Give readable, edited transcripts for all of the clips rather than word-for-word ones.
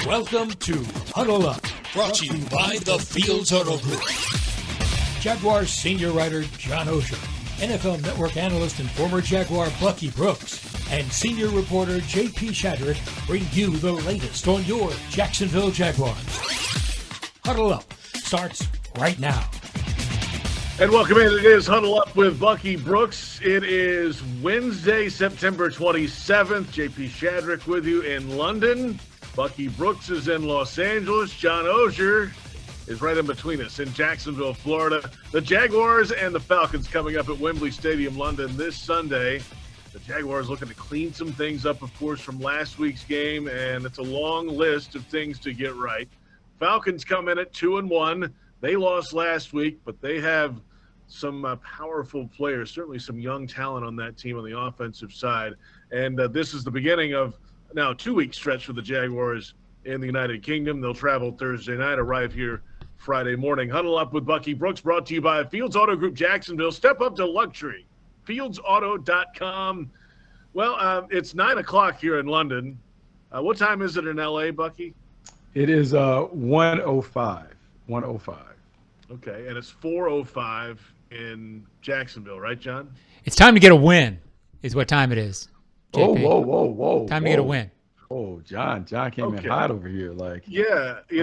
Welcome to Huddle Up, brought to you by the Fields Huddle Group. Jaguars senior writer John Oehser, NFL Network analyst and former Jaguar Bucky Brooks, and senior reporter J.P. Shadrick bring you the latest on your Jacksonville Jaguars. Huddle Up starts right now. And welcome in. It is Huddle Up with Bucky Brooks. It is Wednesday, September 27th. J.P. Shadrick with you in London. Bucky Brooks is in Los Angeles. John Oehser is right in between us in Jacksonville, Florida. The Jaguars and the Falcons coming up at Wembley Stadium, London this Sunday. The Jaguars looking to clean some things up, of course, from last week's game, and it's a long list of things to get right. Falcons come in at 2-1. They lost last week, but they have some powerful players, certainly some young talent on that team on the offensive side. And this is the beginning of now a 2-week stretch for the Jaguars in the United Kingdom. They'll travel Thursday night, arrive here Friday morning. Huddle Up with Bucky Brooks, brought to you by Fields Auto Group Jacksonville. Step up to luxury. FieldsAuto.com. Well, it's 9 o'clock here in London. What time is it in L.A., Bucky? It is 1:05. 1:05. Okay, and it's 4:05 in Jacksonville, right, John? It's time to get a win, is what time it is. JP. Whoa. Time to get a win. Oh, John came in hot over here. Yeah, I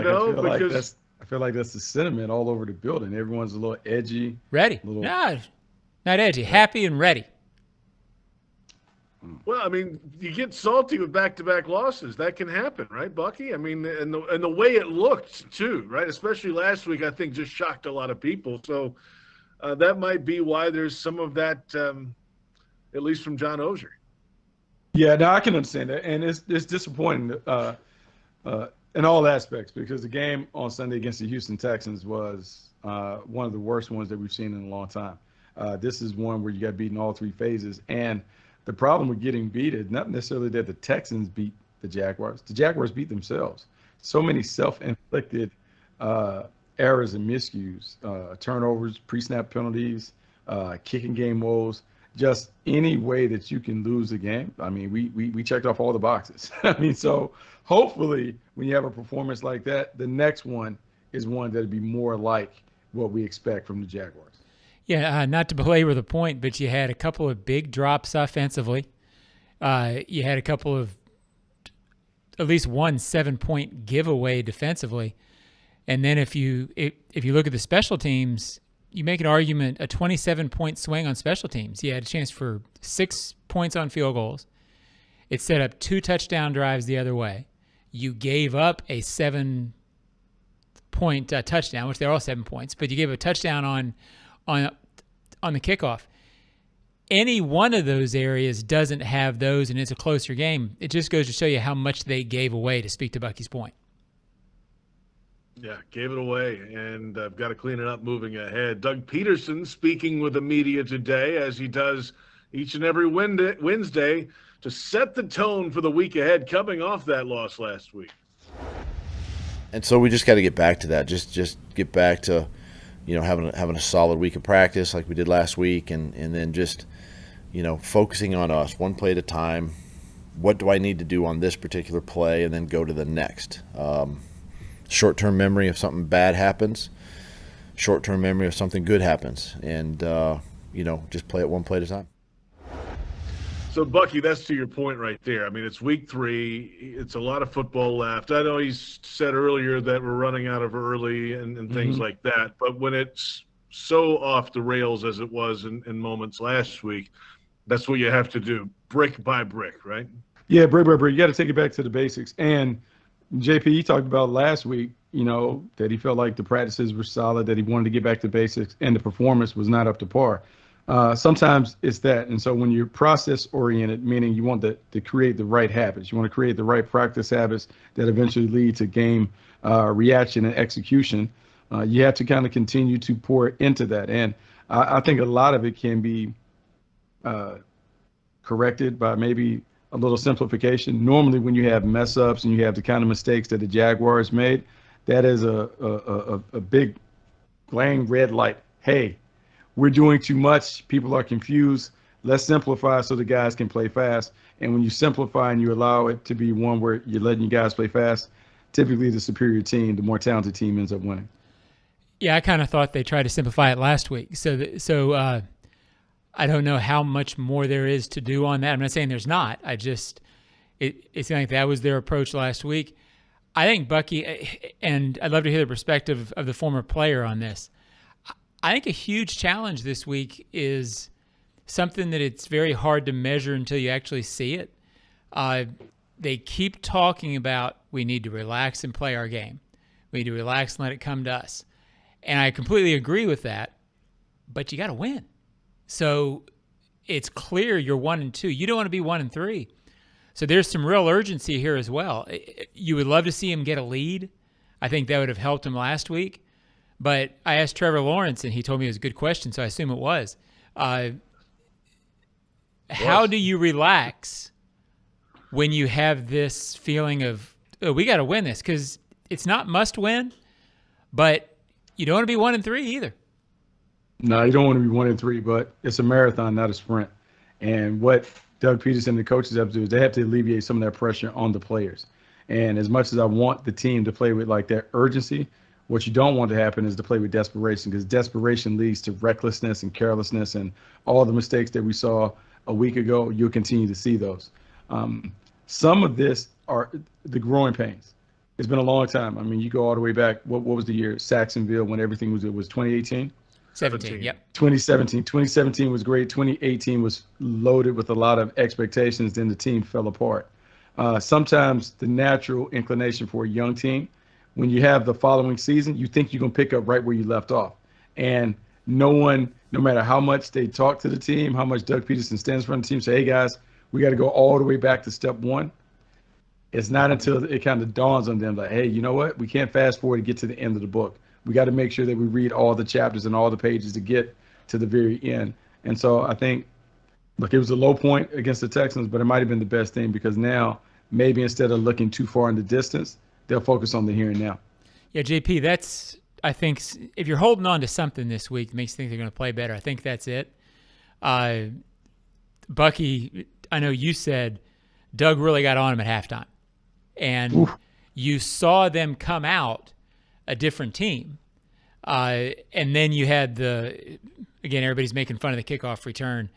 feel like that's the sentiment all over the building. Everyone's a little edgy. Ready. No, not edgy. Happy and ready. Well, I mean, you get salty with back-to-back losses. That can happen, right, Bucky? I mean, and the way it looked, too, right? Especially last week, I think just shocked a lot of people. So that might be why there's some of that, at least from John Oehser. Yeah, no, I can understand that. And it's disappointing in all aspects, because the game on Sunday against the Houston Texans was one of the worst ones that we've seen in a long time. This is one where you got beaten all three phases. And the problem with getting beat is not necessarily that the Texans beat the Jaguars. The Jaguars beat themselves. So many self-inflicted errors and miscues, turnovers, pre-snap penalties, kicking game woes, just any way that you can lose a game. I mean, we checked off all the boxes. I mean, so hopefully when you have a performance like that, the next one is one that'll be more like what we expect from the Jaguars. Yeah, not to belabor the point, but you had a couple of big drops offensively. You had a couple of, at least one 7-point giveaway defensively. And then if you look at the special teams, you make an argument, a 27-point swing on special teams. You had a chance for 6 points on field goals. It set up 2 touchdown drives the other way. You gave up a 7-point touchdown, which they're all 7 points, but you gave a touchdown on the kickoff. Any one of those areas doesn't have those, and it's a closer game. It just goes to show you how much they gave away, to speak to Bucky's point. Yeah, gave it away, and I've got to clean it up moving ahead. Doug Peterson speaking with the media today, as he does each and every Wednesday, to set the tone for the week ahead, coming off that loss last week. And so we just got to get back to that. Just get back to, having a solid week of practice like we did last week, and then just, focusing on us one play at a time. What do I need to do on this particular play, and then go to the next. Short-term memory if something bad happens, short-term memory if something good happens, and, just play it one play at a time. So, Bucky, that's to your point right there. I mean, it's week 3. It's a lot of football left. I know he's said earlier that we're running out of early and things like that, but when it's so off the rails as it was in moments last week, that's what you have to do, brick by brick, right? Yeah, brick by brick. You got to take it back to the basics. And JP talked about last week, that he felt like the practices were solid, that he wanted to get back to basics, and the performance was not up to par. Sometimes it's that. And so when you're process-oriented, meaning you want to create the right habits, you want to create the right practice habits that eventually lead to game reaction and execution, you have to kind of continue to pour into that. And I think a lot of it can be corrected by maybe a little simplification. Normally when you have mess-ups and you have the kind of mistakes that the Jaguars made, that is a big glaring red light. Hey, we're doing too much. People are confused. Let's simplify so the guys can play fast. And when you simplify and you allow it to be one where you're letting you guys play fast, typically the superior team, the more talented team ends up winning. Yeah, I kind of thought they tried to simplify it last week. So I don't know how much more there is to do on that. I'm not saying there's not. It's like that was their approach last week. I think Bucky, and I'd love to hear the perspective of the former player on this. I think a huge challenge this week is something that it's very hard to measure until you actually see it. They keep talking about we need to relax and play our game. We need to relax and let it come to us. And I completely agree with that, but you got to win. So it's clear you're 1-2. You don't want to be 1-3. So there's some real urgency here as well. You would love to see him get a lead. I think that would have helped him last week. But I asked Trevor Lawrence, and he told me it was a good question, so I assume it was. How do you relax when you have this feeling of, oh, we got to win this? Because it's not must win, but you don't want to be 1-3 either. No, you don't want to be 1-3, but it's a marathon, not a sprint. And what Doug Peterson and the coaches have to do is they have to alleviate some of that pressure on the players. And as much as I want the team to play with like that urgency, what you don't want to happen is to play with desperation, because desperation leads to recklessness and carelessness, and all the mistakes that we saw a week ago, you'll continue to see those. Some of this are the growing pains. It's been a long time. I mean, you go all the way back. What was the year? Jacksonville, when everything was 2018? 17, yep. 2017. 2017 was great. 2018 was loaded with a lot of expectations. Then the team fell apart. Sometimes the natural inclination for a young team, when you have the following season, you think you're going to pick up right where you left off. And no matter how much they talk to the team, how much Doug Peterson stands in front of the team, say, hey, guys, we got to go all the way back to step one. It's not until it kind of dawns on them like, hey, you know what? We can't fast forward to get to the end of the book. We got to make sure that we read all the chapters and all the pages to get to the very end. And so I think, look, it was a low point against the Texans, but it might have been the best thing, because now maybe instead of looking too far in the distance, they'll focus on the here and now. Yeah, JP, that's, I think, if you're holding on to something this week that makes you think they're going to play better, I think that's it. Bucky, I know you said Doug really got on him at halftime. And Oof. You saw them come out a different team. And then you had again, everybody's making fun of the kickoff return.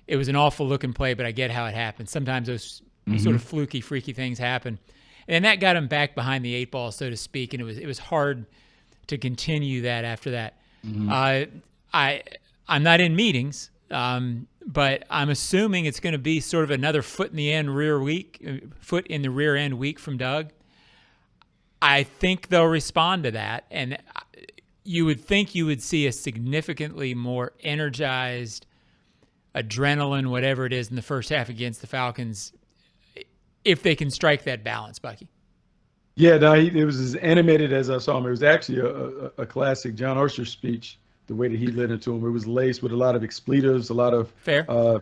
It was an awful looking play, but I get how it happened. Sometimes those sort of fluky, freaky things happen. And that got him back behind the 8 ball, so to speak, and it was hard to continue that after that. I'm not in meetings, but I'm assuming it's going to be sort of another foot in the rear end week from Doug. I think they'll respond to that, and you would think you would see a significantly more energized, adrenaline, whatever it is, in the first half against the Falcons, if they can strike that balance, Bucky. Yeah, no, it was as animated as I saw him. It was actually a classic John Oehser speech, the way that he led into him. It was laced with a lot of expletives, a lot of fair,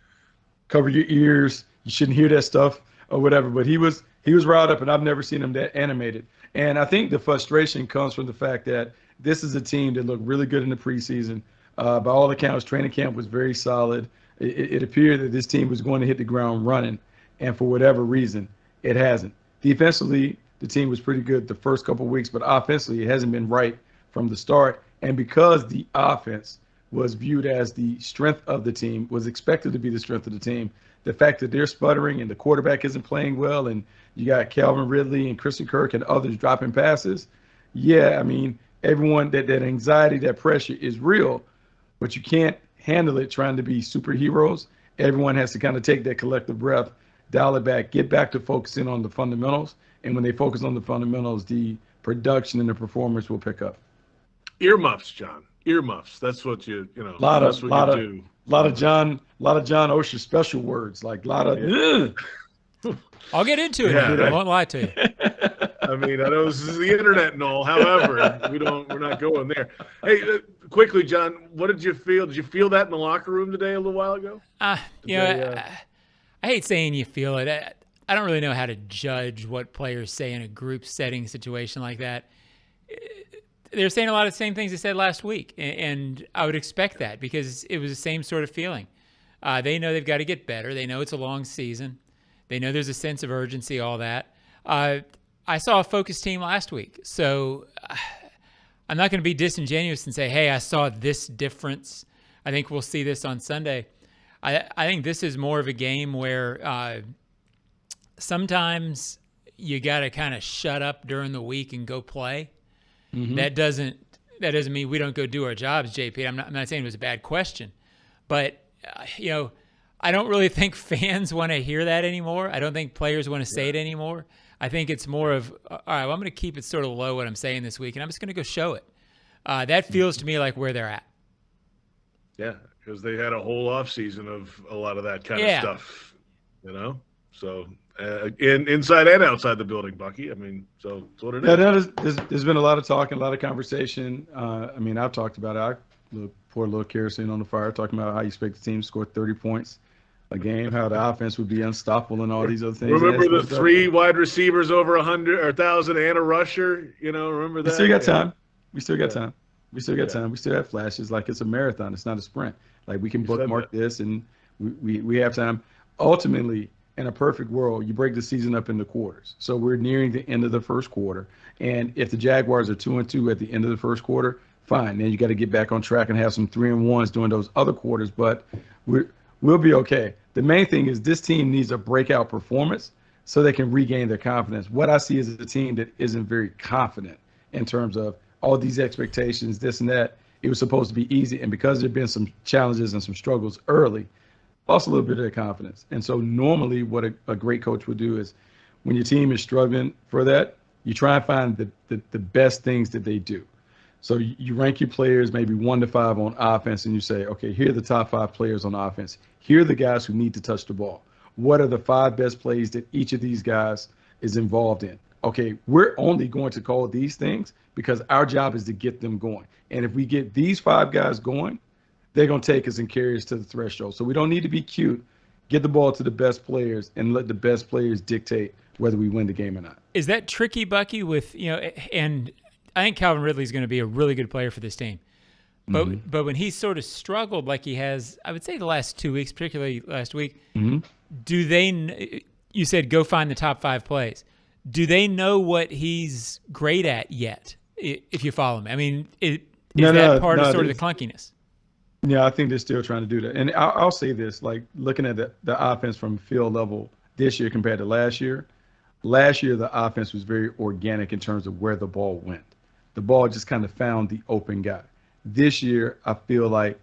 cover your ears, you shouldn't hear that stuff or whatever. But he was riled up, and I've never seen him that animated. And I think the frustration comes from the fact that this is a team that looked really good in the preseason. By all accounts, training camp was very solid. It appeared that this team was going to hit the ground running, and for whatever reason, it hasn't. Defensively, the team was pretty good the first couple of weeks, but offensively, it hasn't been right from the start. And because the offense was viewed as the strength of the team, was expected to be the strength of the team, the fact that they're sputtering and the quarterback isn't playing well, and you got Calvin Ridley and Christian Kirk and others dropping passes, yeah, I mean, everyone, that anxiety, that pressure is real, but you can't handle it trying to be superheroes. Everyone has to kind of take that collective breath, dial it back, get back to focusing on the fundamentals. And when they focus on the fundamentals, the production and the performance will pick up. Earmuffs, John. Earmuffs. That's what you know. A lot that's of John Oehser special words, like a lot of. I'll get into it. Yeah, I won't lie to you. I mean, I know this is the internet and all. However, we're not going there. Hey, quickly, John, what did you feel? Did you feel that in the locker room today a little while ago? I hate saying you feel it. I don't really know how to judge what players say in a group setting situation like that. They're saying a lot of the same things they said last week, and I would expect that because it was the same sort of feeling. They know they've got to get better. They know it's a long season. They know there's a sense of urgency, all that. I I saw a focused team last week, so I'm not going to be disingenuous and say, hey, I saw this difference. I think we'll see this on Sunday. I think this is more of a game where sometimes you got to kind of shut up during the week and go play. Mm-hmm. That doesn't mean we don't go do our jobs, JP. I'm not saying it was a bad question, but I don't really think fans want to hear that anymore. I don't think players want to say it anymore. I think it's more of, all right, well, I'm going to keep it sort of low what I'm saying this week, and I'm just going to go show it. That feels to me like where they're at. Yeah, because they had a whole off season of a lot of that kind of stuff, So inside and outside the building, Bucky. I mean, so that's what it is. There's been a lot of talk and a lot of conversation. I've talked about it. Pour a little kerosene on the fire, talking about how you expect the team to score 30 points a game, how the offense would be unstoppable, and all these other things. Remember the 3 wide receivers over 100 or 1,000 and a rusher? Remember that? We still got time. We still got time. We still got time. We still have flashes. Like, it's a marathon. It's not a sprint. Like, we can bookmark this, and we have time. Ultimately, in a perfect world, you break the season up into quarters. So we're nearing the end of the first quarter. And if the Jaguars are 2-2 at the end of the first quarter, fine. Then you got to get back on track and have some 3-1s during those other quarters. But we'll be okay. The main thing is this team needs a breakout performance so they can regain their confidence. What I see is a team that isn't very confident in terms of all these expectations, this and that. It was supposed to be easy. And because there have been some challenges and some struggles early, lost a little bit of their confidence. And so normally what a great coach would do is when your team is struggling for that, you try and find the best things that they do. So you rank your players maybe 1 to 5 on offense, and you say, okay, here are the top 5 players on offense. Here are the guys who need to touch the ball. What are the 5 best plays that each of these guys is involved in? Okay, we're only going to call these things because our job is to get them going. And if we get these 5 guys going, they're going to take us and carry us to the threshold. So we don't need to be cute. Get the ball to the best players and let the best players dictate whether we win the game or not. Is that tricky, Bucky, with, and I think Calvin Ridley is going to be a really good player for this team. But when he sort of struggled like he has, I would say the last 2 weeks, particularly last week, do they, you said go find the top 5 plays. Do they know what he's great at yet, if you follow me? I mean, is that part of sort of the clunkiness? Yeah, I think they're still trying to do that. And I'll say this, like looking at the offense from field level this year compared to last year the offense was very organic in terms of where the ball went. The ball just kind of found the open guy. This year, I feel like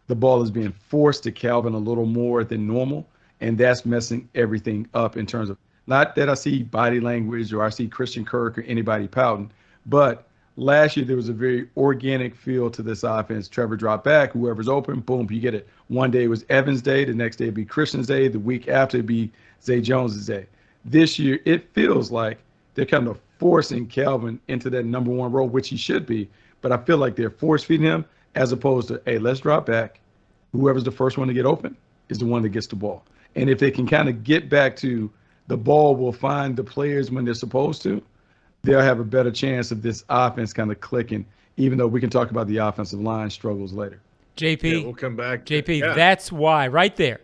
the ball is being forced to Calvin a little more than normal, and that's messing everything up in terms of, not that I see body language or I see Christian Kirk or anybody pouting, but last year there was a very organic feel to this offense. Trevor dropped back, whoever's open, boom, you get it. One day it was Evans' day, the next day it'd be Christian's day, the week after it'd be Zay Jones' day. This year, it feels like they're kind of forcing Calvin into that number 1 role, which he should be. But I feel like they're force-feeding him as opposed to, hey, let's drop back. Whoever's the first one to get open is the one that gets the ball. And if they can kind of get back to the ball will find the players when they're supposed to, they'll have a better chance of this offense kind of clicking, even though we can talk about the offensive line struggles later. JP, we'll come back. JP, that's why, right there,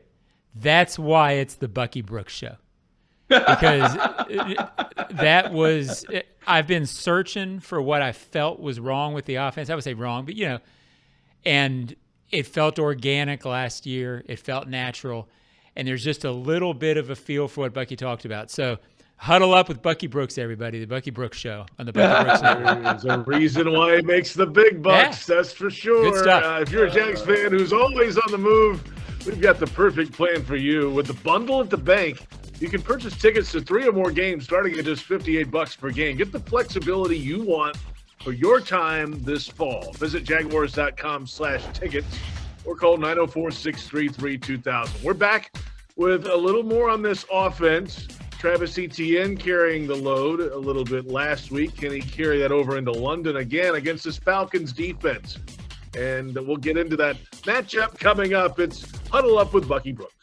that's why it's the Bucky Brooks show. Because I've been searching for what I felt was wrong with the offense. I would say wrong, but and it felt organic last year. It felt natural. And there's just a little bit of a feel for what Bucky talked about. So huddle up with Bucky Brooks, everybody. The Bucky Brooks show on the Bucky Brooks Network. There's a reason why he makes the big bucks. Yeah. That's for sure. Good stuff. If you're a Jags fan who's always on the move, we've got the perfect plan for you. With the bundle at the bank, you can purchase tickets to 3 or more games starting at just $58 per game. Get the flexibility you want for your time this fall. Visit jaguars.com/tickets or call 904-633-2000. We're back with a little more on this offense. Travis Etienne carrying the load a little bit last week. Can he carry that over into London again against this Falcons defense? And we'll get into that matchup coming up. It's Huddle Up with Bucky Brooks.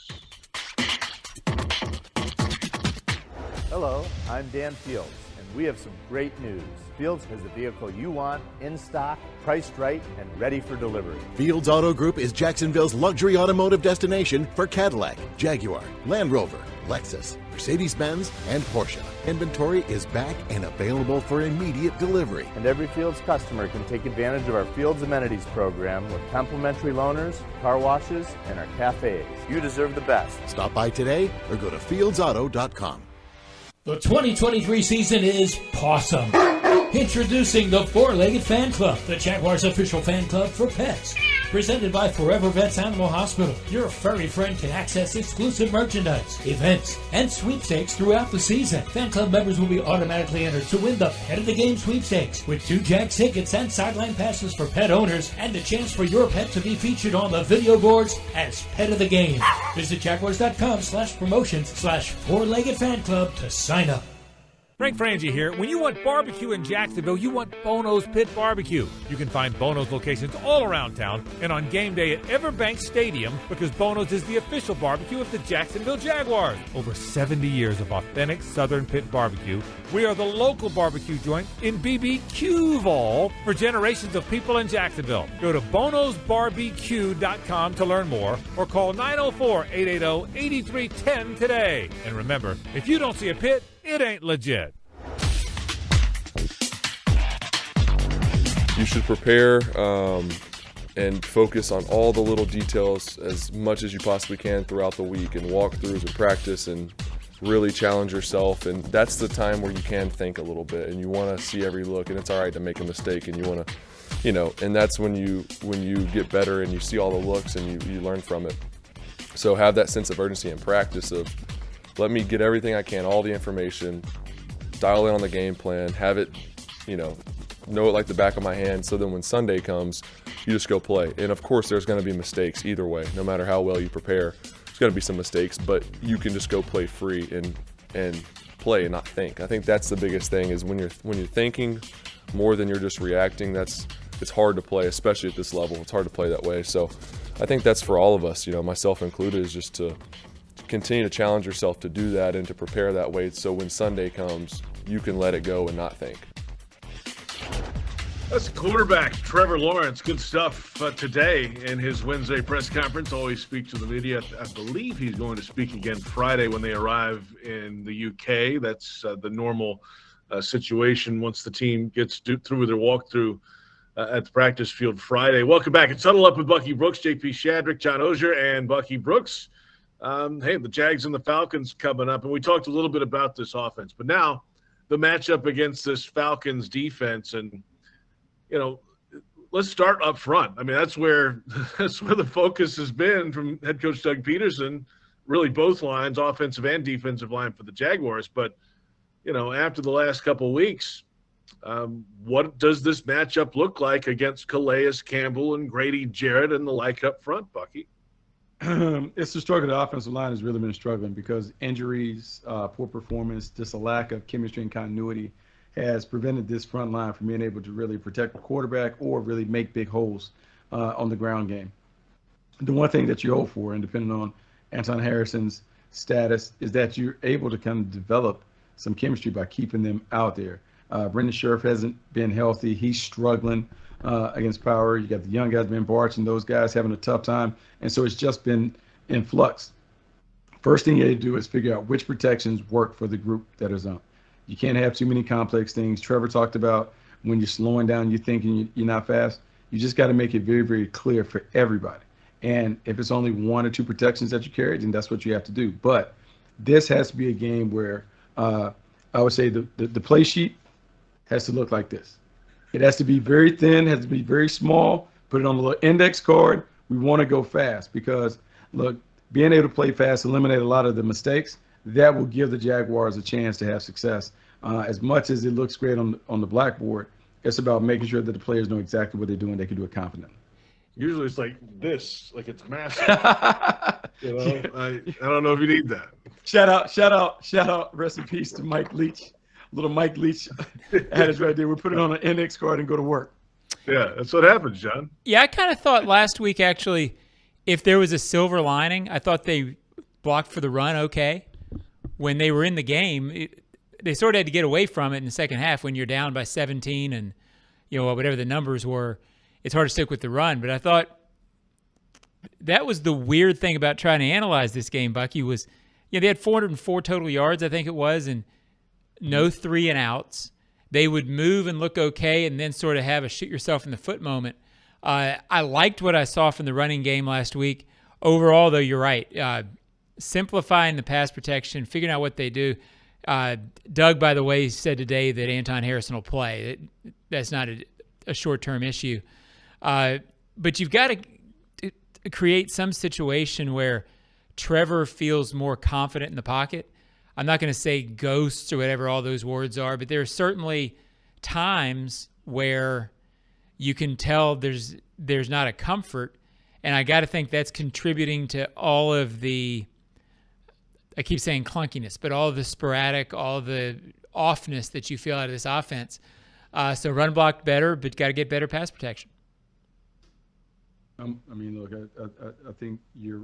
Hello, I'm Dan Fields, and we have some great news. Fields has the vehicle you want, in stock, priced right, and ready for delivery. Fields Auto Group is Jacksonville's luxury automotive destination for Cadillac, Jaguar, Land Rover, Lexus, Mercedes-Benz, and Porsche. Inventory is back and available for immediate delivery. And every Fields customer can take advantage of our Fields Amenities program with complimentary loaners, car washes, and our cafes. You deserve the best. Stop by today or go to fieldsauto.com. The 2023 season is awesome. Introducing the Four-Legged Fan Club, the Jaguars' official fan club for pets. Presented by Forever Vets Animal Hospital, your furry friend can access exclusive merchandise, events, and sweepstakes throughout the season. Fan club members will be automatically entered to win the Pet of the Game sweepstakes with 2 Jags tickets and sideline passes for pet owners and the chance for your pet to be featured on the video boards as Pet of the Game. Visit jaguars.com/promotions/Four-Legged Fan Club to sign up. Frank Frangie here. When you want barbecue in Jacksonville, you want Bono's Pit Barbecue. You can find Bono's locations all around town and on game day at Everbank Stadium because Bono's is the official barbecue of the Jacksonville Jaguars. Over 70 years of authentic Southern Pit Barbecue. We are the local barbecue joint in BBQval for generations of people in Jacksonville. Go to bonosbarbq.com to learn more or call 904-880-8310 today. And remember, if you don't see a pit, it ain't legit. You should prepare and focus on all the little details as much as you possibly can throughout the week and walkthroughs and practice and really challenge yourself. And that's the time where you can think a little bit and you want to see every look, and it's all right to make a mistake, and you want to, and that's when you get better and you see all the looks and you learn from it. So have that sense of urgency in practice of, let me get everything I can, all the information, dial in on the game plan, have it, know it like the back of my hand, so then when Sunday comes, you just go play. And of course, there's going to be mistakes either way. No matter how well you prepare, there's going to be some mistakes, but you can just go play free and play and not think. I think that's the biggest thing is when you're thinking more than you're just reacting, it's hard to play, especially at this level. It's hard to play that way. So I think that's for all of us, myself included, is just to continue to challenge yourself to do that and to prepare that way so when Sunday comes, you can let it go and not think. That's quarterback Trevor Lawrence. Good stuff today in his Wednesday press conference. Always speaks to the media. I believe he's going to speak again Friday when they arrive in the UK. That's the normal situation once the team gets through their walkthrough at the practice field Friday. Welcome back. It's Huddle Up with Bucky Brooks, JP Shadrick, John Oehser, and Bucky Brooks. The Jags and the Falcons coming up, and we talked a little bit about this offense, but now the matchup against this Falcons defense, and let's start up front. I mean, that's where the focus has been from head coach Doug Peterson, really both lines, offensive and defensive line for the Jaguars. But after the last couple of weeks, what does this matchup look like against Calais Campbell and Grady Jarrett and the like up front, Bucky? It's the struggle. The offensive line has really been struggling because injuries, poor performance, just a lack of chemistry and continuity has prevented this front line from being able to really protect the quarterback or really make big holes on the ground game. The one thing that you hope for, and depending on Anton Harrison's status, is that you're able to kind of develop some chemistry by keeping them out there. Brendan Scherf hasn't been healthy. He's struggling against power. You got the young guys, Ben Barch, and those guys having a tough time. And so it's just been in flux. First thing you have to do is figure out which protections work for the group that is on. You can't have too many complex things. Trevor talked about when you're slowing down, you're thinking you're not fast. You just got to make it very, very clear for everybody. And if it's only 1 or 2 protections that you carry, then that's what you have to do. But this has to be a game where I would say the play sheet has to look like this. It has to be very thin, has to be very small. Put it on a little index card. We want to go fast because, look, being able to play fast, eliminate a lot of the mistakes, that will give the Jaguars a chance to have success. As much as it looks great on the blackboard, it's about making sure that the players know exactly what they're doing. They can do it confidently. Usually it's like this, like it's massive. I don't know if you need that. Shout out. Rest in peace to Mike Leach. Little Mike Leach had it right there. We put it on an index card and go to work. Yeah, that's what happens, John. Yeah, I kind of thought last week, actually, if there was a silver lining, I thought they blocked for the run okay. When they were in the game, they sort of had to get away from it in the second half when you're down by 17 and, whatever the numbers were. It's hard to stick with the run. But I thought that was the weird thing about trying to analyze this game, Bucky, was they had 404 total yards, I think it was, and no 3 and outs. They would move and look okay and then sort of have a shoot yourself in the foot moment. I liked what I saw from the running game last week. Overall, though, you're right. Simplifying the pass protection, figuring out what they do. Doug, by the way, said today that Anton Harrison will play. That's not a short-term issue. But you've got to create some situation where Trevor feels more confident in the pocket. I'm not going to say ghosts or whatever all those words are, but there are certainly times where you can tell there's not a comfort, and I got to think that's contributing to all of the, I keep saying clunkiness, but all of the sporadic, all the offness that you feel out of this offense. So run block better, but got to get better pass protection. I mean, look, I think you're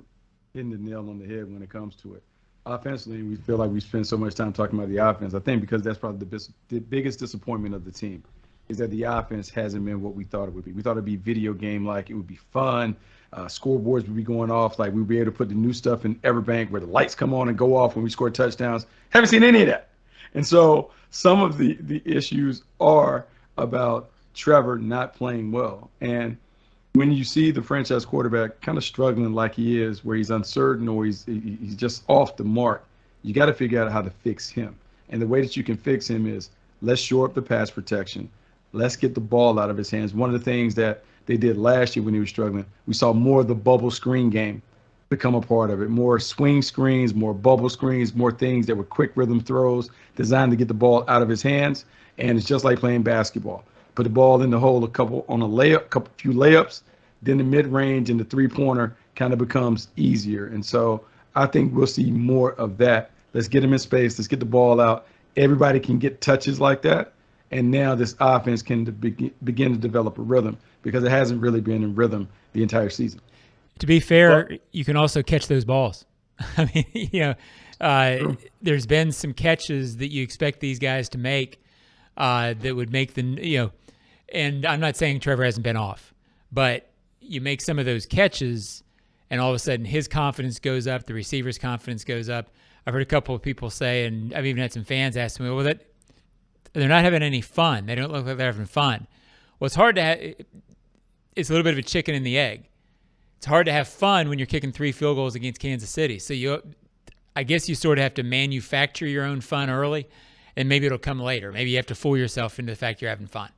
hitting the nail on the head when it comes to it. Offensively, we feel like we spend so much time talking about the offense. I think because that's probably the biggest disappointment of the team is that the offense hasn't been what we thought it would be. We thought it'd be video game-like. It would be fun. Scoreboards would be going off. Like, we'd be able to put the new stuff in Everbank where the lights come on and go off when we score touchdowns. Haven't seen any of that. And so some of the issues are about Trevor not playing well. And when you see the franchise quarterback kind of struggling like he is, where he's uncertain or he's just off the mark, you got to figure out how to fix him. And the way that you can fix him is let's shore up the pass protection. Let's get the ball out of his hands. One of the things that they did last year when he was struggling, we saw more of the bubble screen game become a part of it. More swing screens, more bubble screens, more things that were quick rhythm throws designed to get the ball out of his hands. And it's just like playing basketball. Put the ball in the hole few layups, then the mid-range and the three-pointer kind of becomes easier. And so I think we'll see more of that. Let's get him in space. Let's get the ball out. Everybody can get touches like that. And now this offense can begin to develop a rhythm because it hasn't really been in rhythm the entire season. To be fair, you can also catch those balls. I mean, there's been some catches that you expect these guys to make that would make and I'm not saying Trevor hasn't been off, but you make some of those catches and all of a sudden his confidence goes up, the receiver's confidence goes up. I've heard a couple of people say, and I've even had some fans ask me, well, they're not having any fun. They don't look like they're having fun. Well, it's hard to it's a little bit of a chicken and the egg. It's hard to have fun when you're kicking 3 field goals against Kansas City. So I guess you sort of have to manufacture your own fun early, and maybe it'll come later. Maybe you have to fool yourself into the fact you're having fun.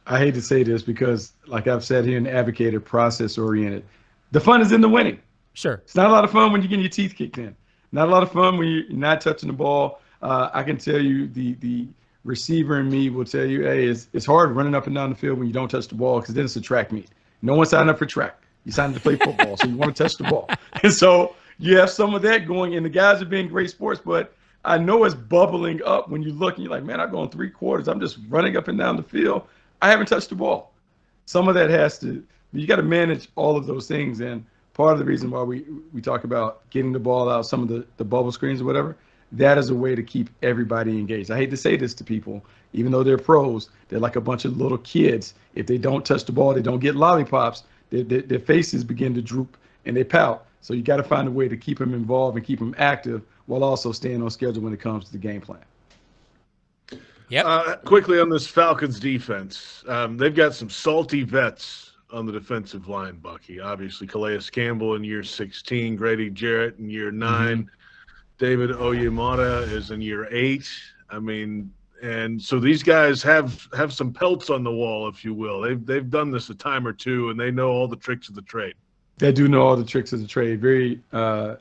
I hate to say this because, like I've said here in Advocated, process-oriented. The fun is in the winning. Sure. It's not a lot of fun when you're getting your teeth kicked in. Not a lot of fun when you're not touching the ball. I can tell you the receiver in me will tell you, hey, it's hard running up and down the field when you don't touch the ball because then it's a track meet. No one signed up for track. You signed up to play football, so you want to touch the ball. And so you have some of that going, and the guys are being great sports, but I know it's bubbling up when you look and you're like, man, I've gone 3 quarters. I'm just running up and down the field. I haven't touched the ball. Some of that you got to manage all of those things. And part of the reason why we talk about getting the ball out, some of the bubble screens or whatever, that is a way to keep everybody engaged. I hate to say this to people, even though they're pros, they're like a bunch of little kids. If they don't touch the ball, they don't get lollipops, their faces begin to droop and they pout. So you got to find a way to keep them involved and keep them active while also staying on schedule when it comes to the game plan. Yep. Quickly on this Falcons defense, they've got some salty vets on the defensive line, Bucky. Obviously, Calais Campbell in year 16, Grady Jarrett in year 9, David Oyemata is in year 8. I mean, and so these guys have some pelts on the wall, if you will. They've done this a time or two, and they know all the tricks of the trade. They do know all the tricks of the trade. Very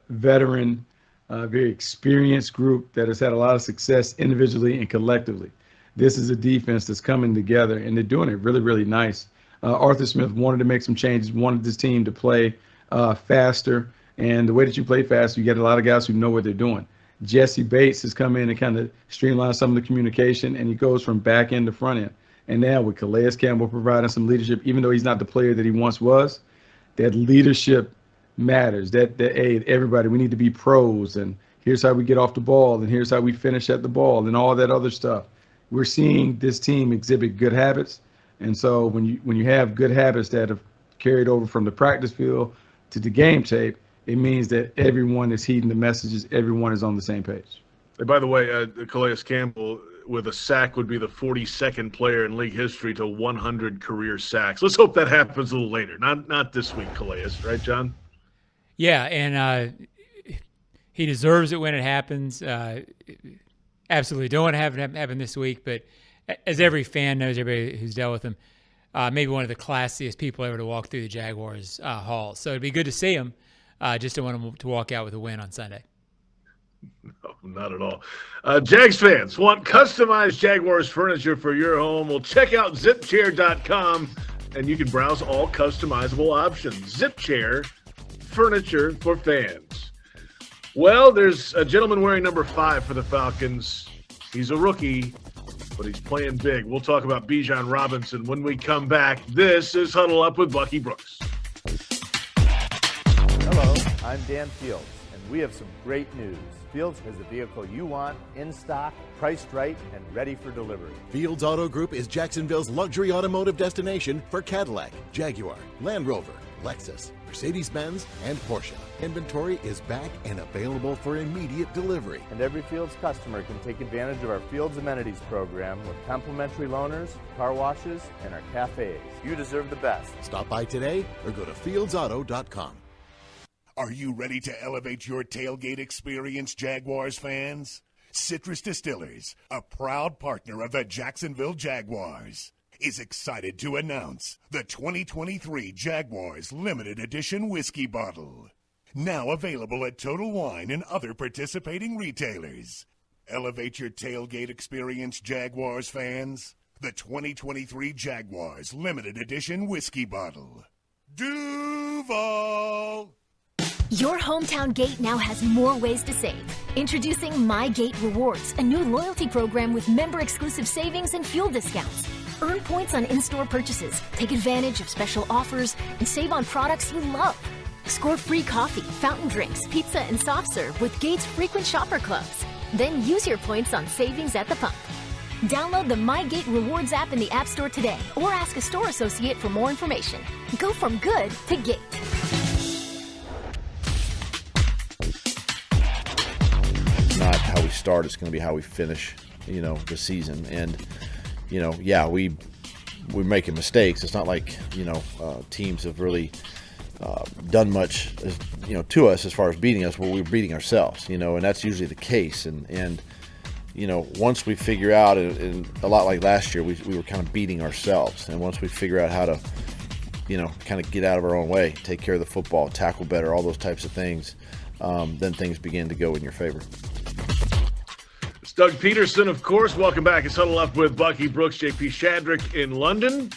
veteran, very experienced group that has had a lot of success individually and collectively. This is a defense that's coming together, and they're doing it really, really nice. Arthur Smith wanted to make some changes, wanted this team to play faster. And the way that you play fast, you get a lot of guys who know what they're doing. Jesse Bates has come in and kind of streamlined some of the communication, and he goes from back end to front end. And now with Calais Campbell providing some leadership, even though he's not the player that he once was, that leadership matters. That hey, everybody, we need to be pros, and here's how we get off the ball, and here's how we finish at the ball, and all that other stuff. We're seeing this team exhibit good habits. And so when you have good habits that have carried over from the practice field to the game tape, it means that everyone is heeding the messages. Everyone is on the same page. And by the way, Calais Campbell with a sack would be the 42nd player in league history to 100 career sacks. Let's hope that happens a little later. Not this week, Calais, right, John? Yeah, and he deserves it when it happens. Absolutely don't want to have it happen this week, but as every fan knows, everybody who's dealt with him, maybe one of the classiest people ever to walk through the Jaguars hall. So it'd be good to see him. Just don't want him to walk out with a win on Sunday. No, not at all. Jags fans want customized Jaguars furniture for your home? Well, check out zipchair.com, and you can browse all customizable options. ZipChair, furniture for fans. Well, there's a gentleman wearing number 5 for the Falcons. He's a rookie, but he's playing big. We'll talk about Bijan Robinson when we come back. This is Huddle Up with Bucky Brooks. Hello, I'm Dan Fields, and we have some great news. Fields has the vehicle you want, in stock, priced right, and ready for delivery. Fields Auto Group is Jacksonville's luxury automotive destination for Cadillac, Jaguar, Land Rover, Lexus, Mercedes-Benz, and Porsche. Inventory is back and available for immediate delivery. And every Fields customer can take advantage of our Fields Amenities program with complimentary loaners, car washes, and our cafes. You deserve the best. Stop by today or go to fieldsauto.com. Are you ready to elevate your tailgate experience, Jaguars fans? Citrus Distillers, a proud partner of the Jacksonville Jaguars, is excited to announce the 2023 Jaguars Limited Edition Whiskey Bottle. Now available at Total Wine and other participating retailers. Elevate your tailgate experience, Jaguars fans. The 2023 Jaguars Limited Edition Whiskey Bottle. Duval! Your hometown gate now has more ways to save. Introducing My Gate Rewards, a new loyalty program with member-exclusive savings and fuel discounts. Earn points on in-store purchases, take advantage of special offers, and save on products you love. Score free coffee, fountain drinks, pizza, and soft serve with Gates frequent shopper clubs. Then use your points on savings at the pump. Download the My Gate Rewards app in the App Store today or ask a store associate for more information. Go from good to Gate. Not how we start, it's going to be how we finish, the season. And, we're making mistakes. It's not like, teams have really done much, to us as far as beating us. Well, we're beating ourselves, and that's usually the case. And once we figure out, and a lot like last year, we were kind of beating ourselves. And once we figure out how to, kind of get out of our own way, take care of the football, tackle better, all those types of things, then things begin to go in your favor. It's Doug Peterson, of course. Welcome back. It's Huddle Up with Bucky Brooks, JP Shadrick in London,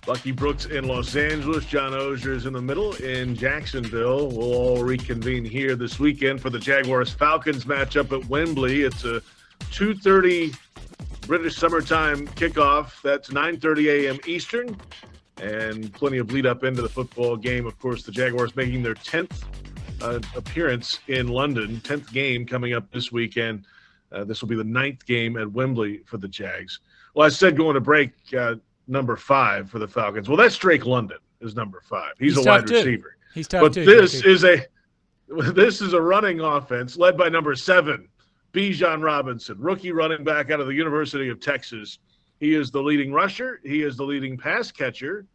Bucky Brooks in Los Angeles, John Oehser is in the middle in Jacksonville. We'll all reconvene here this weekend for the Jaguars-Falcons matchup at Wembley. It's a 2:30 British summertime kickoff. That's 9:30 a.m. Eastern, and plenty of lead up into the football game. Of course, the Jaguars making their 10th appearance in London, 10th game coming up this weekend. This will be the 9th game at Wembley for the Jags. Well, I said going to break number 5 for the Falcons. Well, that's Drake London is number 5. He's a wide receiver. He's tough but too. This is a running offense led by number 7, Bijan Robinson, rookie running back out of the University of Texas. He is the leading rusher. He is the leading pass catcher,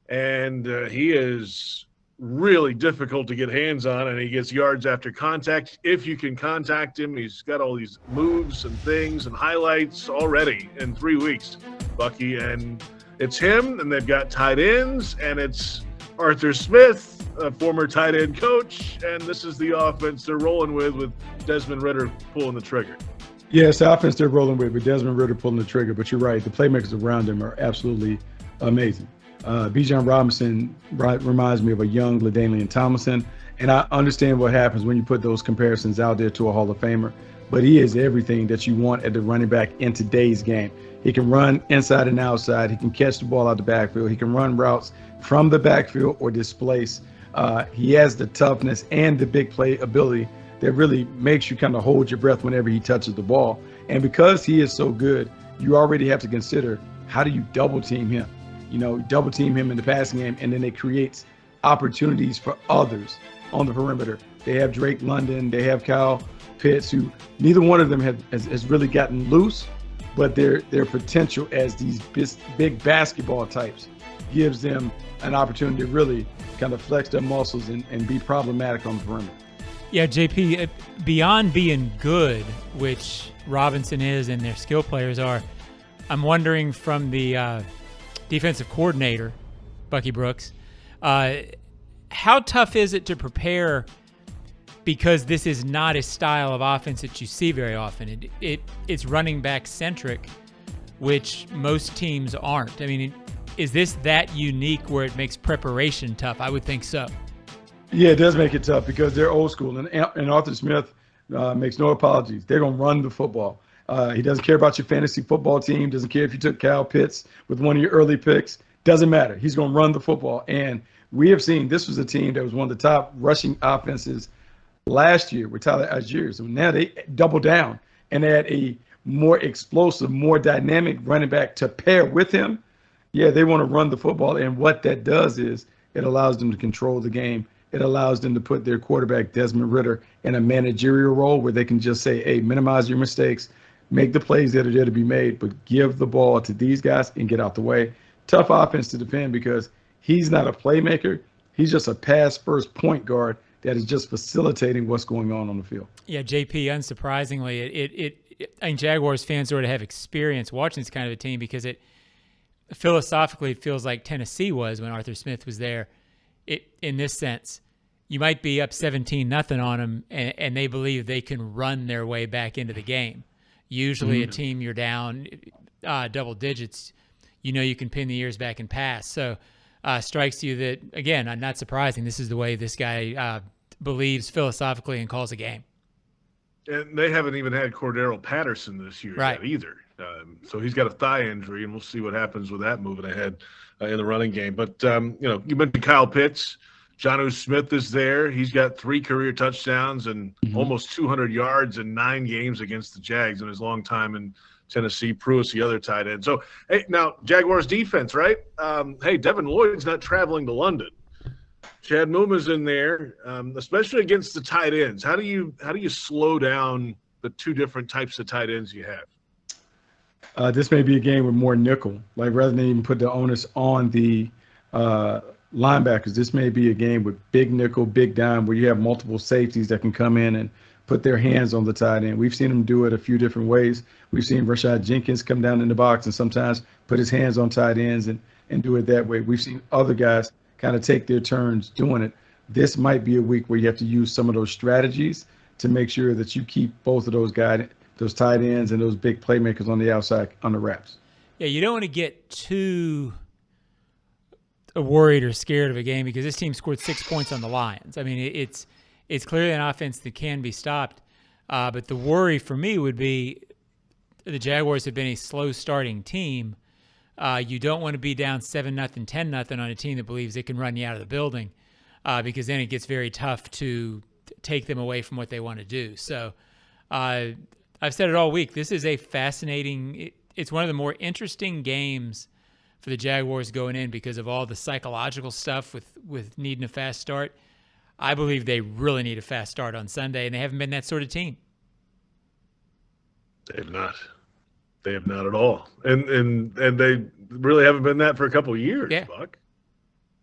and he is really difficult to get hands on, and he gets yards after contact. If you can contact him, he's got all these moves and things and highlights already in 3 weeks, Bucky. And it's him, and they've got tight ends, and it's Arthur Smith, a former tight end coach, and this is the offense they're rolling with Desmond Ridder pulling the trigger. Yeah, it's the offense they're rolling with Desmond Ridder pulling the trigger. But you're right, the playmakers around him are absolutely amazing. Bijan Robinson reminds me of a young LaDainian Tomlinson, and I understand what happens when you put those comparisons out there to a Hall of Famer, but he is everything that you want at the running back in today's game. He can run inside and outside. He can catch the ball out the backfield. He can run routes from the backfield or displace. He has the toughness and the big play ability that really makes you kind of hold your breath whenever he touches the ball. And because he is so good, you already have to consider, how do you double team him? Double team him in the passing game, and then it creates opportunities for others on the perimeter. They have Drake London. They have Kyle Pitts, who neither one of them has really gotten loose, but their potential as these big basketball types gives them an opportunity to really kind of flex their muscles and be problematic on the perimeter. Yeah, JP, beyond being good, which Robinson is and their skill players are, I'm wondering from the defensive coordinator, Bucky Brooks, how tough is it to prepare, because this is not a style of offense that you see very often. It's running back centric, which most teams aren't. I mean, is this that unique where it makes preparation tough? I would think so. Yeah, it does make it tough because they're old school, and Arthur Smith makes no apologies. They're going to run the football. He doesn't care about your fantasy football team, doesn't care if you took Kyle Pitts with one of your early picks. Doesn't matter. He's going to run the football. And we have seen this was a team that was one of the top rushing offenses last year with Tyler Algier. So now they double down and add a more explosive, more dynamic running back to pair with him. Yeah, they want to run the football. And what that does is it allows them to control the game. It allows them to put their quarterback, Desmond Ridder, in a managerial role where they can just say, hey, minimize your mistakes, make the plays that are there to be made, but give the ball to these guys and get out the way. Tough offense to defend because he's not a playmaker. He's just a pass-first point guard that is just facilitating what's going on the field. Yeah, JP, unsurprisingly, I think Jaguars fans sort of have experience watching this kind of a team because philosophically it feels like Tennessee was when Arthur Smith was there. In this sense, you might be up 17-0 on them, and they believe they can run their way back into the game. Usually a team you're down double digits, you can pin the ears back and pass. So strikes you that, again, not surprising, this is the way this guy believes philosophically and calls a game. And they haven't even had Cordero Patterson this year yet either. So he's got a thigh injury, and we'll see what happens with that moving ahead in the running game. But, you mentioned Kyle Pitts. Jonnu Smith is there. He's got 3 career touchdowns and almost 200 yards in 9 games against the Jags in his long time in Tennessee. Pruitt, the other tight end. So, hey, now Jaguars defense, right? Hey, Devin Lloyd's not traveling to London. Chad Muma's in there, especially against the tight ends. How do you slow down the 2 different types of tight ends you have? This may be a game with more nickel. Like rather than even put the onus on the linebackers, this may be a game with big nickel, big dime, where you have multiple safeties that can come in and put their hands on the tight end. We've seen them do it a few different ways. We've seen Rashad Jenkins come down in the box and sometimes put his hands on tight ends and do it that way. We've seen other guys kind of take their turns doing it. This might be a week where you have to use some of those strategies to make sure that you keep both of those guys, those tight ends and those big playmakers on the outside on the wraps. Yeah, you don't want to get too worried or scared of a game because this team scored 6 points on the Lions. I mean, it's clearly an offense that can be stopped. But the worry for me would be the Jaguars have been a slow-starting team. You don't want to be down 7-0, 10-0 on a team that believes it can run you out of the building because then it gets very tough to take them away from what they want to do. So I've said it all week. This is a fascinating – it's one of the more interesting games for the Jaguars going in because of all the psychological stuff with needing a fast start. I believe they really need a fast start on Sunday, and they haven't been that sort of team. They have not. They have not at all. And they really haven't been that for a couple of years, Buck.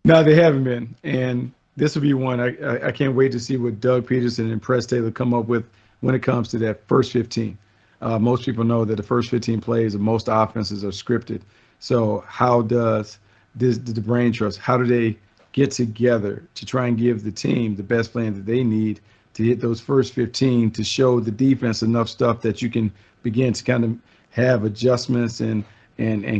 No, they haven't been. And this will be one I can't wait to see what Doug Peterson and Press Taylor come up with when it comes to that first 15. Most people know that the first 15 plays of most offenses are scripted. So how does the brain trust, how do they get together to try and give the team the best plan that they need to hit those first 15 to show the defense enough stuff that you can begin to kind of have adjustments and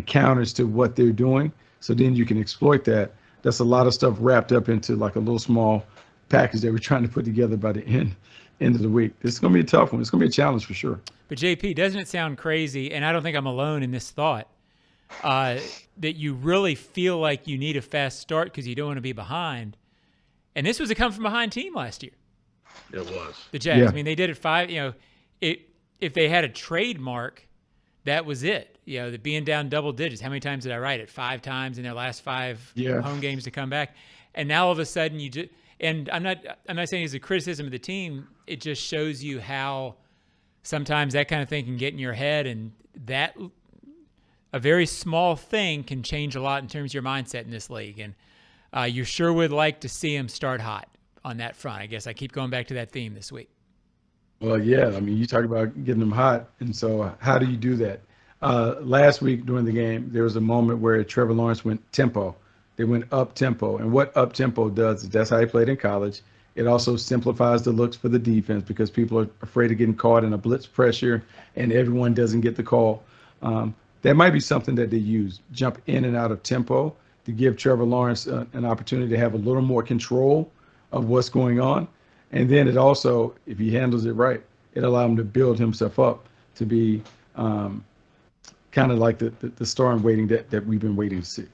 counters to what they're doing. So then you can exploit that. That's a lot of stuff wrapped up into like a little small package that we're trying to put together by the end of the week. This is going to be a tough one. It's going to be a challenge for sure. But JP, doesn't it sound crazy? And I don't think I'm alone in this thought. That you really feel like you need a fast start because you don't want to be behind. And this was a come-from-behind team last year. It was. The Jags. Yeah. I mean, they did it 5. If they had a trademark, that was it. The being down double digits. How many times did I write it? 5 times in their last 5 home games to come back. And now all of a sudden And I'm not saying it's a criticism of the team. It just shows you how sometimes that kind of thing can get in your head, and that a very small thing can change a lot in terms of your mindset in this league. And you sure would like to see him start hot on that front. I guess I keep going back to that theme this week. Well, yeah. I mean, you talk about getting them hot, and so how do you do that? Last week during the game, there was a moment where Trevor Lawrence went tempo. They went up tempo, and what up tempo does is that's how he played in college. It also simplifies the looks for the defense because people are afraid of getting caught in a blitz pressure, and everyone doesn't get the call. That might be something that they use, jump in and out of tempo to give Trevor Lawrence an opportunity to have a little more control of what's going on. And then it also, if he handles it right, it allows him to build himself up to be kind of like the star in waiting that we've been waiting to see.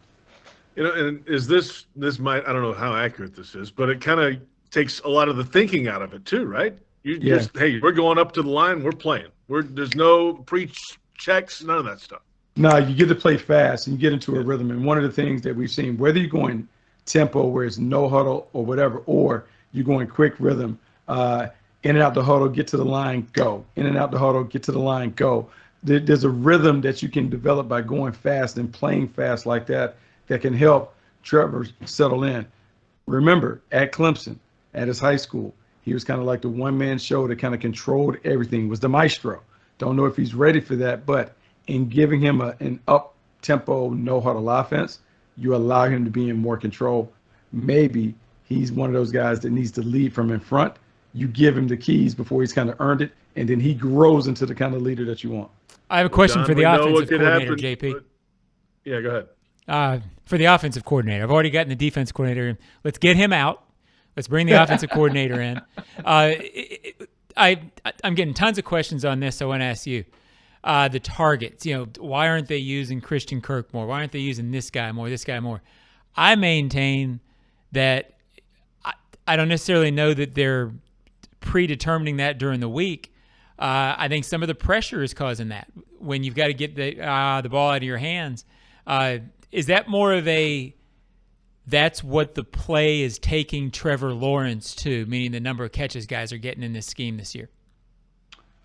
And is this might, I don't know how accurate this is, but it kind of takes a lot of the thinking out of it too, right? Just, hey, we're going up to the line, we're playing. There's no pre-checks, none of that stuff. No, you get to play fast and you get into a rhythm. And one of the things that we've seen, whether you're going tempo where it's no huddle or whatever, or you're going quick rhythm, in and out the huddle, get to the line, go. In and out the huddle, get to the line, go. There's a rhythm that you can develop by going fast and playing fast like that can help Trevor settle in. Remember, at Clemson, at his high school, he was kind of like the one-man show that kind of controlled everything, was the maestro. Don't know if he's ready for that, but in giving him an up-tempo, no-huddle offense, you allow him to be in more control. Maybe he's one of those guys that needs to lead from in front. You give him the keys before he's kind of earned it, and then he grows into the kind of leader that you want. I have a question for the offensive coordinator, JP. Yeah, go ahead. For the offensive coordinator, I've already gotten the defense coordinator in. Let's get him out. Let's bring the offensive coordinator in. I'm getting tons of questions on this, so I want to ask you. The targets, why aren't they using Christian Kirk more? Why aren't they using this guy more? I maintain that I don't necessarily know that they're predetermining that during the week. I think some of the pressure is causing that when you've got to get the ball out of your hands. Is that more of that's what the play is taking Trevor Lawrence to, meaning the number of catches guys are getting in this scheme this year?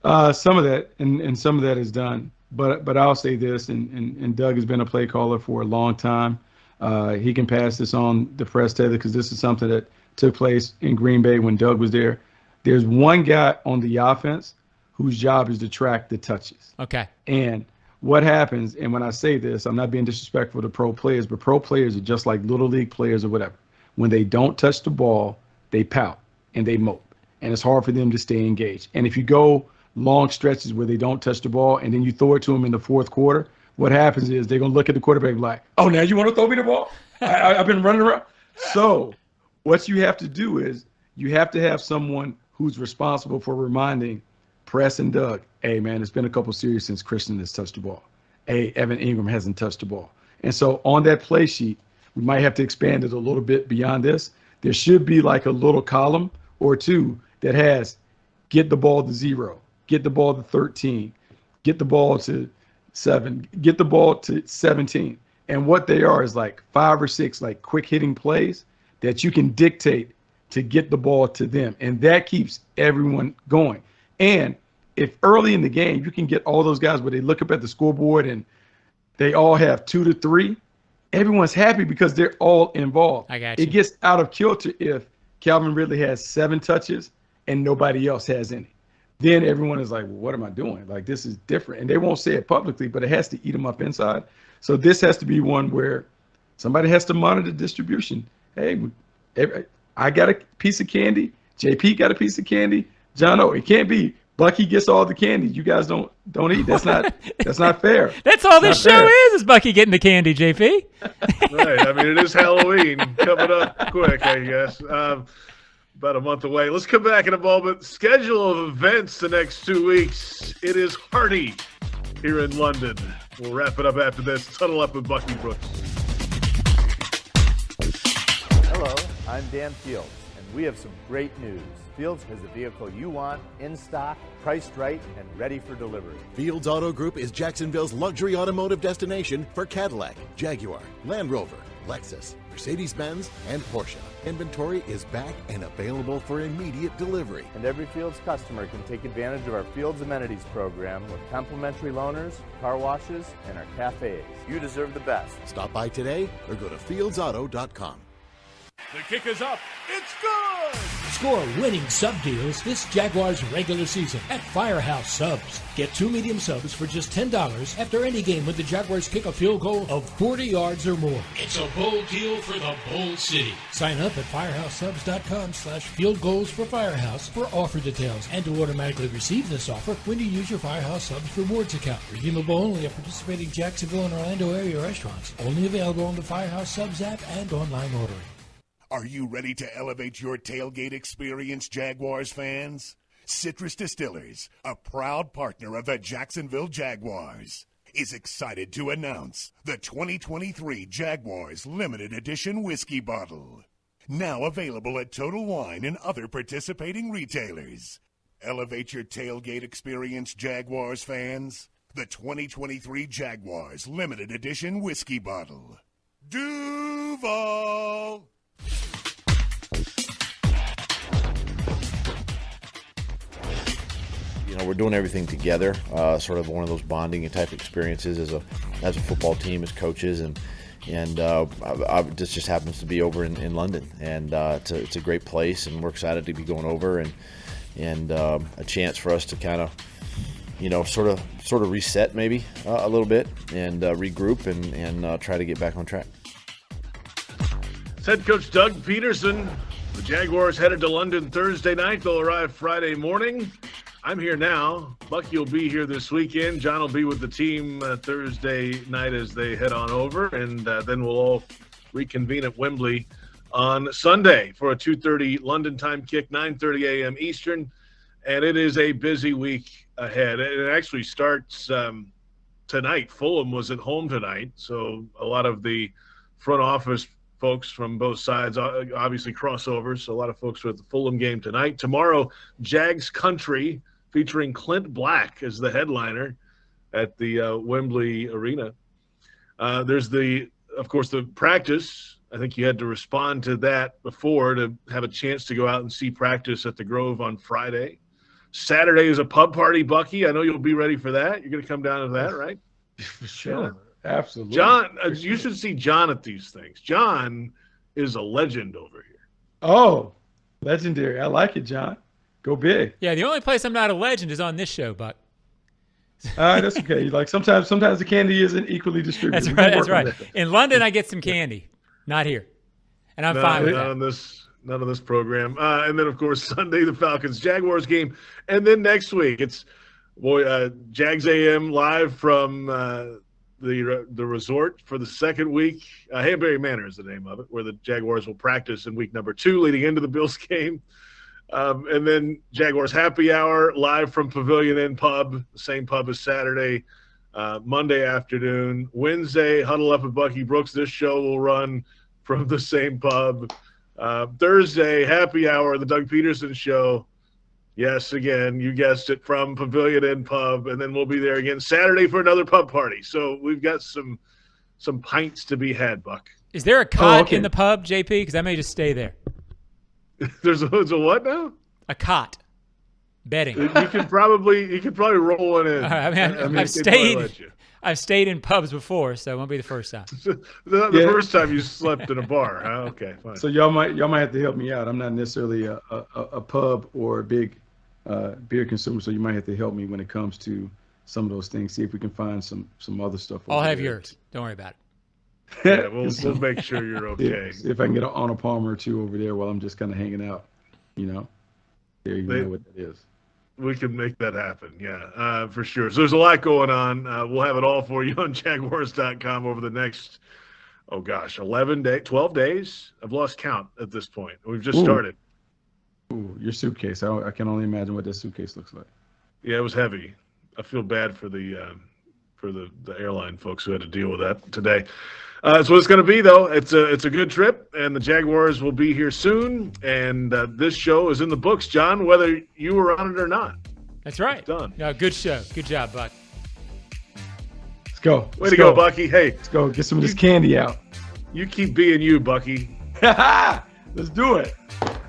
Some of that, and some of that is done. But I'll say this, and Doug has been a play caller for a long time. He can pass this on the press tether because this is something that took place in Green Bay when Doug was there. There's one guy on the offense whose job is to track the touches. Okay. And what happens, and when I say this, I'm not being disrespectful to pro players, but pro players are just like little league players or whatever. When they don't touch the ball, they pout and they mope. And it's hard for them to stay engaged. And if you go long stretches where they don't touch the ball and then you throw it to them in the fourth quarter, what happens is they're going to look at the quarterback like, oh, now you want to throw me the ball? I've been running around. So what you have to do is you have to have someone who's responsible for reminding Press and Doug, hey, man, it's been a couple series since Christian has touched the ball. Hey, Evan Ingram hasn't touched the ball. And so on that play sheet, we might have to expand it a little bit beyond this. There should be like a little column or two that has get the ball to 0, get the ball to 13, get the ball to 7, get the ball to 17. And what they are is like 5 or 6 like quick hitting plays that you can dictate to get the ball to them. And that keeps everyone going. And if early in the game you can get all those guys where they look up at the scoreboard and they all have 2 to 3, everyone's happy because they're all involved. I got you. It gets out of kilter if Calvin Ridley has 7 touches and nobody else has any. Then everyone is like, well, what am I doing? Like, this is different. And they won't say it publicly, but it has to eat them up inside. So this has to be one where somebody has to monitor distribution. Hey, I got a piece of candy. JP got a piece of candy. John O, it can't be Bucky gets all the candy. You guys don't eat. That's not fair. That's all this show is Bucky getting the candy, JP. Right. I mean, it is Halloween coming up quick, I guess. About a month away. Let's come back in a moment. Schedule of events the next 2 weeks. It is Hardy here in London. We'll wrap it up after this. Huddle Up with Bucky Brooks. Hello, I'm Dan Fields, and we have some great news. Fields has the vehicle you want, in stock, priced right, and ready for delivery. Fields Auto Group is Jacksonville's luxury automotive destination for Cadillac, Jaguar, Land Rover, Lexus, Mercedes-Benz, and Porsche. Inventory is back and available for immediate delivery. And every Fields customer can take advantage of our Fields Amenities program with complimentary loaners, car washes, and our cafes. You deserve the best. Stop by today or go to fieldsauto.com. The kick is up. It's good! Score winning sub deals this Jaguars regular season at Firehouse Subs. Get 2 medium subs for just $10 after any game when the Jaguars kick a field goal of 40 yards or more. It's a bold deal for the bold city. Sign up at firehouseSubs.com/field goals for Firehouse for offer details and to automatically receive this offer when you use your Firehouse Subs rewards account. Redeemable only at participating Jacksonville and Orlando area restaurants. Only available on the Firehouse Subs app and online ordering. Are you ready to elevate your tailgate experience, Jaguars fans? Citrus Distillers, a proud partner of the Jacksonville Jaguars, is excited to announce the 2023 Jaguars Limited Edition Whiskey Bottle. Now available at Total Wine and other participating retailers. Elevate your tailgate experience, Jaguars fans. The 2023 Jaguars Limited Edition Whiskey Bottle. Duval! You know, we're doing everything together, sort of one of those bonding type experiences as a football team, as coaches, and this just happens to be over in London, and it's a great place, and we're excited to be going over, and a chance for us to kind of, you know, sort of reset maybe a little bit and regroup and try to get back on track. Head coach Doug Peterson. The Jaguars headed to London Thursday night. They'll arrive Friday morning. I'm here now. Bucky will be here this weekend. John will be with the team Thursday night as they head on over, and then we'll all reconvene at Wembley on Sunday for a 2:30 London time kick, 9:30 a.m. Eastern, and it is a busy week ahead. It actually starts tonight. Fulham was at home tonight, so a lot of the front office folks from both sides, obviously crossovers. So a lot of folks are at the Fulham game tonight. Tomorrow, Jags Country featuring Clint Black as the headliner at the Wembley Arena. There's of course, the practice. I think you had to respond to that before to have a chance to go out and see practice at the Grove on Friday. Saturday is a pub party, Bucky. I know you'll be ready for that. You're going to come down to that, right? For sure. Yeah. Absolutely. John, you should see John at these things. John is a legend over here. Oh, legendary. I like it, John. Go big. Yeah, the only place I'm not a legend is on this show, Buck. That's okay. Like sometimes the candy isn't equally distributed. That's right. That's right. In London, I get some candy. Not here, and I'm fine with that. None of this program. And then, of course, Sunday the Falcons Jaguars game, and then next week it's Jags AM live from the resort for the second week. Hanbury Manor is the name of it, where the Jaguars will practice in week number 2 leading into the Bills game. And then Jaguars Happy Hour live from Pavilion Inn Pub, the same pub as Saturday, Monday afternoon. Wednesday, Huddle Up with Bucky Brooks. This show will run from the same pub. Thursday, Happy Hour, the Doug Peterson Show. Yes, again, you guessed it, from Pavilion Inn Pub, and then we'll be there again Saturday for another pub party. So we've got some pints to be had, Buck. Is there a cot in the pub, JP? Because I may just stay there. There's a what now? A cot. Bedding. You could probably roll one in. I've stayed in pubs before, so it won't be the first time. the first time you slept in a bar. Huh? Okay, fine. So y'all might have to help me out. I'm not necessarily a pub or a big beer consumer, so you might have to help me when it comes to some of those things. See if we can find some other stuff. I'll have yours. Don't worry about it. Yeah, we'll make sure you're okay. See if I can get an Arnold Palmer or two over there while I'm just kind of hanging out. There you know what that is. We can make that happen, yeah, for sure. So there's a lot going on. We'll have it all for you on Jaguars.com over the next, 12 days? I've lost count at this point. We've just started. Ooh, your suitcase. I can only imagine what that suitcase looks like. Yeah, it was heavy. I feel bad for the airline folks who had to deal with that today. That's what it's going to be, though. It's a good trip, and the Jaguars will be here soon. And this show is in the books, John, whether you were on it or not. That's right. It's done. No, good show. Good job, Buck. Let's go. Way to go, Bucky. Hey, let's go get some of this candy out. You keep being you, Bucky. Let's do it.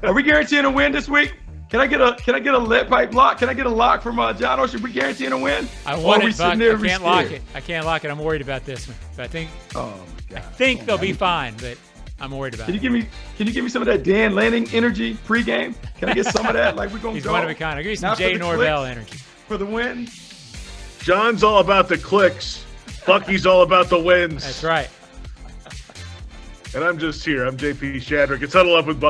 Are we guaranteeing a win this week? Can I get a lead pipe lock? Can I get a lock from John Oehser? We guaranteeing a win? I want it, Buck. I can't lock it. I can't lock it. I'm worried about this one. But I think they'll be fine, but I'm worried about it. Can you give me some of that Dan Lanning energy pregame? Can I get some of that? Like we're gonna He's go. one of a kind. I'll give you some Jay Norvell energy. For the win. John's all about the clicks. Bucky's all about the wins. That's right. And I'm just here. I'm JP Shadrick. It's Huddle Up with Bucky.